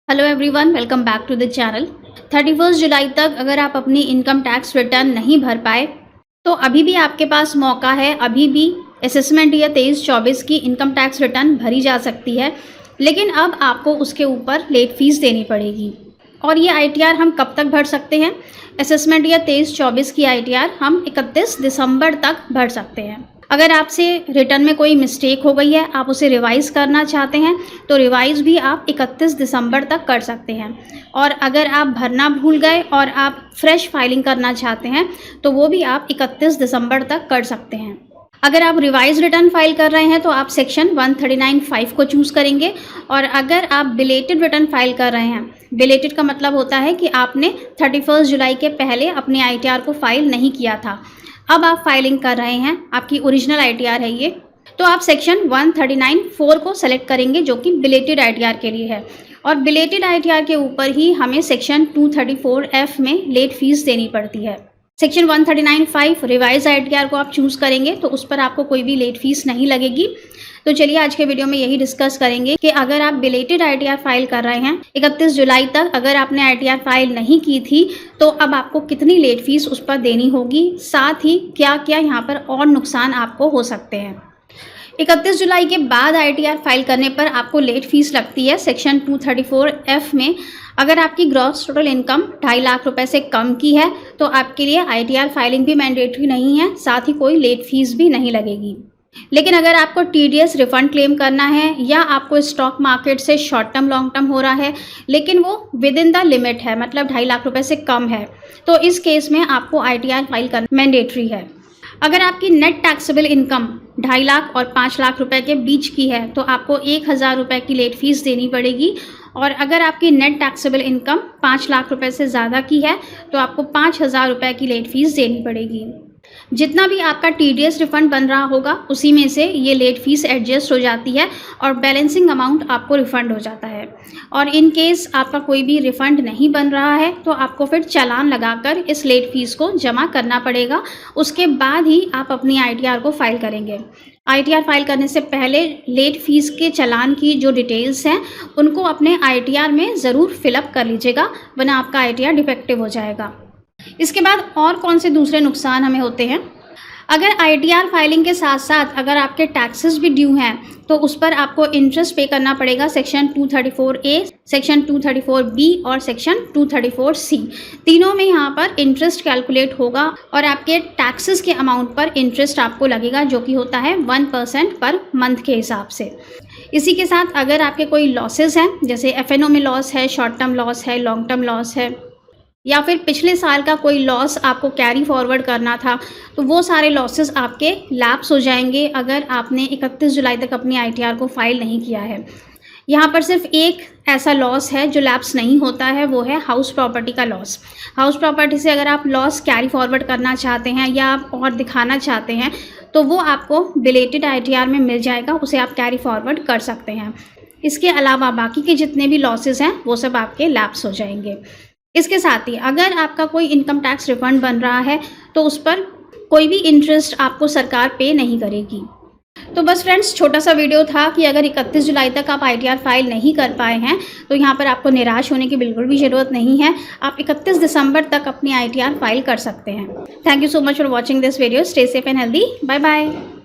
Hello everyone, welcome back to the channel. 31 जुलाई तक अगर आप अपनी इनकम टैक्स रिटर्न नहीं भर पाए तो अभी भी आपके पास मौका है। अभी भी असेसमेंट ईयर 23-24 की इनकम टैक्स रिटर्न भरी जा सकती है, लेकिन अब आपको उसके ऊपर लेट फीस देनी पड़ेगी। और ये ITR हम कब तक भर सकते हैं? असेसमेंट ईयर 23-24 की ITR हम 31 दिसंबर तक भर सकते हैं। अगर आपसे रिटर्न में कोई मिस्टेक हो गई है, आप उसे रिवाइज़ करना चाहते हैं तो रिवाइज़ भी आप 31 दिसंबर तक कर सकते हैं। और अगर आप भरना भूल गए और आप फ्रेश फाइलिंग करना चाहते हैं तो वो भी आप 31 दिसंबर तक कर सकते हैं। अगर आप रिवाइज रिटर्न फाइल कर रहे हैं तो आप सेक्शन 139(5) को चूज़ करेंगे। और अगर आप बिलेटेड रिटर्न फाइल कर रहे हैं, बिलेटेड का मतलब होता है कि आपने 31 जुलाई के पहले अपने ITR को फाइल नहीं किया था, अब आप फाइलिंग कर रहे हैं, आपकी ओरिजिनल ITR है ये, तो आप सेक्शन 139(4) को सेलेक्ट करेंगे जो कि बिलेटेड ITR के लिए है। और बिलेटेड ITR के ऊपर ही हमें सेक्शन 234F में लेट फीस देनी पड़ती है। सेक्शन 139(5) रिवाइज ITR को आप चूज़ करेंगे तो उस पर आपको कोई भी लेट फीस नहीं लगेगी। तो चलिए आज के वीडियो में यही डिस्कस करेंगे कि अगर आप बिलेटेड ITR फाइल कर रहे हैं 31 जुलाई तक, अगर आपने ITR फाइल नहीं की थी तो अब आपको कितनी लेट फीस उस पर देनी होगी, साथ ही क्या क्या यहाँ पर और नुकसान आपको हो सकते हैं। 31 जुलाई के बाद ITR फाइल करने पर आपको लेट फीस लगती है सेक्शन 234F में। अगर आपकी ग्रॉस टोटल इनकम 2.5 लाख रुपए से कम की है तो आपके लिए ITR फाइलिंग भी मैंडेटरी नहीं है, साथ ही कोई लेट फीस भी नहीं लगेगी। लेकिन अगर आपको TDS रिफंड क्लेम करना है या आपको स्टॉक मार्केट से शॉर्ट टर्म लॉन्ग टर्म हो रहा है लेकिन वो विद इन द लिमिट है, मतलब 2.5 लाख रुपए से कम है, तो इस केस में आपको ITR फाइल करना मैंडेटरी है। अगर आपकी नेट टैक्सेबल इनकम 2.5 लाख और 5 लाख रुपए के बीच की है तो आपको 1,000 रुपये की लेट फीस देनी पड़ेगी। और अगर आपकी नेट टैक्सेबल इनकम 5 लाख रुपए से ज़्यादा की है तो आपको 5,000 रुपये की लेट फीस देनी पड़ेगी। जितना भी आपका TDS रिफंड बन रहा होगा उसी में से ये लेट फीस एडजस्ट हो जाती है और बैलेंसिंग अमाउंट आपको रिफ़ंड हो जाता है। और इन केस आपका कोई भी रिफ़ंड नहीं बन रहा है तो आपको फिर चालान लगाकर इस लेट फीस को जमा करना पड़ेगा। उसके बाद ही आप अपनी ITR को फाइल करेंगे। ITR फाइल करने से पहले लेट फीस के चालान की जो डिटेल्स हैं उनको अपने ITR में ज़रूर फिलअप कर लीजिएगा, वरना आपका ITR डिफेक्टिव हो जाएगा। इसके बाद और कौन से दूसरे नुकसान हमें होते हैं? अगर ITR फाइलिंग के साथ साथ अगर आपके टैक्सेस भी ड्यू हैं तो उस पर आपको इंटरेस्ट पे करना पड़ेगा सेक्शन 234A, सेक्शन 234B और सेक्शन 234C। तीनों में यहाँ पर इंटरेस्ट कैलकुलेट होगा और आपके टैक्सेस के अमाउंट पर इंटरेस्ट आपको लगेगा जो कि होता है 1% पर मंथ के हिसाब से। इसी के साथ अगर आपके कोई लॉसेस हैं, जैसे FNO में लॉस है, शॉर्ट टर्म लॉस है, लॉन्ग टर्म लॉस है, या फिर पिछले साल का कोई लॉस आपको कैरी फॉरवर्ड करना था, तो वो सारे लॉसेस आपके लैप्स हो जाएंगे अगर आपने 31 जुलाई तक अपनी ITR को फाइल नहीं किया है। यहाँ पर सिर्फ एक ऐसा लॉस है जो लैप्स नहीं होता है, वो है हाउस प्रॉपर्टी का लॉस। हाउस प्रॉपर्टी से अगर आप लॉस कैरी फॉरवर्ड करना चाहते हैं या आप और दिखाना चाहते हैं तो वो आपको बिलेटेड ITR में मिल जाएगा, उसे आप कैरी फॉरवर्ड कर सकते हैं। इसके अलावा बाकी के जितने भी लॉसेस हैं वो सब आपके लैप्स हो जाएंगे। इसके साथ ही अगर आपका कोई इनकम टैक्स रिफंड बन रहा है तो उस पर कोई भी इंटरेस्ट आपको सरकार पे नहीं करेगी। तो बस फ्रेंड्स, छोटा सा वीडियो था कि अगर 31 जुलाई तक आप ITR फाइल नहीं कर पाए हैं तो यहाँ पर आपको निराश होने की बिल्कुल भी ज़रूरत नहीं है। आप 31 दिसंबर तक अपनी ITR फाइल कर सकते हैं। Thank you so much for watching this video. Stay safe and healthy. Bye bye.